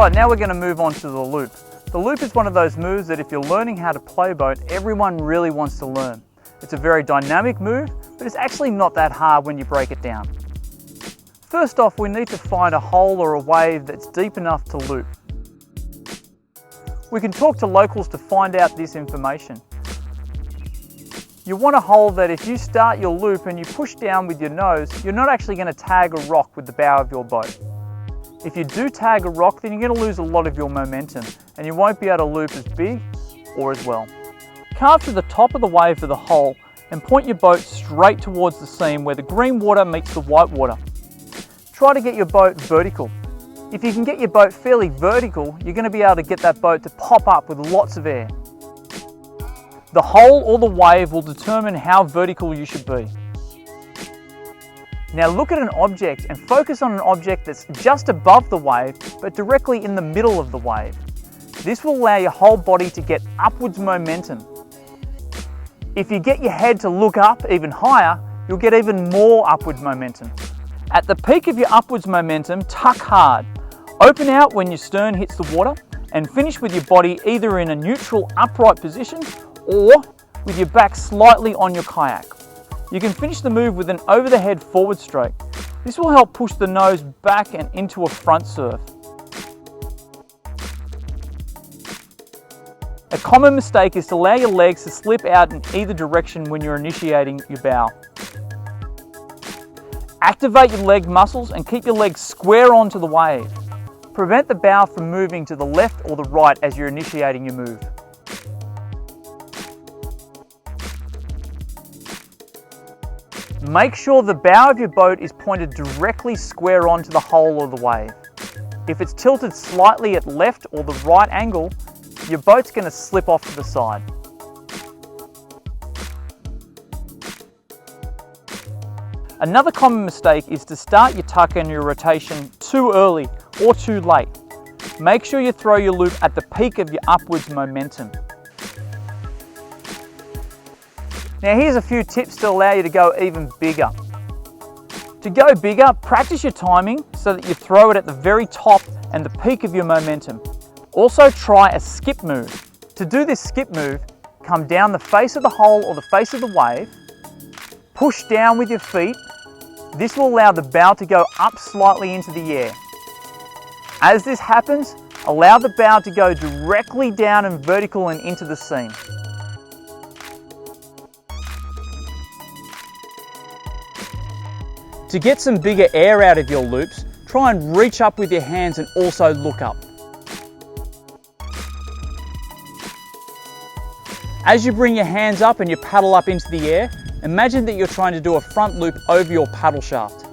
Alright, now we're going to move on to the loop. The loop is one of those moves that if you're learning how to playboat, everyone really wants to learn. It's a very dynamic move, but it's actually not that hard when you break it down. First off, we need to find a hole or a wave that's deep enough to loop. We can talk to locals to find out this information. You want a hole that if you start your loop and you push down with your nose, you're not actually going to tag a rock with the bow of your boat. If you do tag a rock, then you're going to lose a lot of your momentum and you won't be able to loop as big or as well. Carve to the top of the wave of the hole and point your boat straight towards the seam where the green water meets the white water. Try to get your boat vertical. If you can get your boat fairly vertical, you're going to be able to get that boat to pop up with lots of air. The hole or the wave will determine how vertical you should be. Now look at an object and focus on an object that's just above the wave, but directly in the middle of the wave. This will allow your whole body to get upwards momentum. If you get your head to look up even higher, you'll get even more upward momentum. At the peak of your upwards momentum, tuck hard. Open out when your stern hits the water and finish with your body either in a neutral upright position or with your back slightly on your kayak. You can finish the move with an over the head forward stroke. This will help push the nose back and into a front surf. A common mistake is to allow your legs to slip out in either direction when you're initiating your bow. Activate your leg muscles and keep your legs square onto the wave. Prevent the bow from moving to the left or the right as you're initiating your move. Make sure the bow of your boat is pointed directly square onto the hole or the wave. If it's tilted slightly at left or the right angle, your boat's going to slip off to the side. Another common mistake is to start your tuck and your rotation too early or too late. Make sure you throw your loop at the peak of your upwards momentum. Now here's a few tips to allow you to go even bigger. To go bigger, practice your timing so that you throw it at the very top and the peak of your momentum. Also try a skip move. To do this skip move, come down the face of the hole or the face of the wave, push down with your feet. This will allow the bow to go up slightly into the air. As this happens, allow the bow to go directly down and vertical and into the seam. To get some bigger air out of your loops, try and reach up with your hands and also look up. As you bring your hands up and you paddle up into the air, imagine that you're trying to do a front loop over your paddle shaft.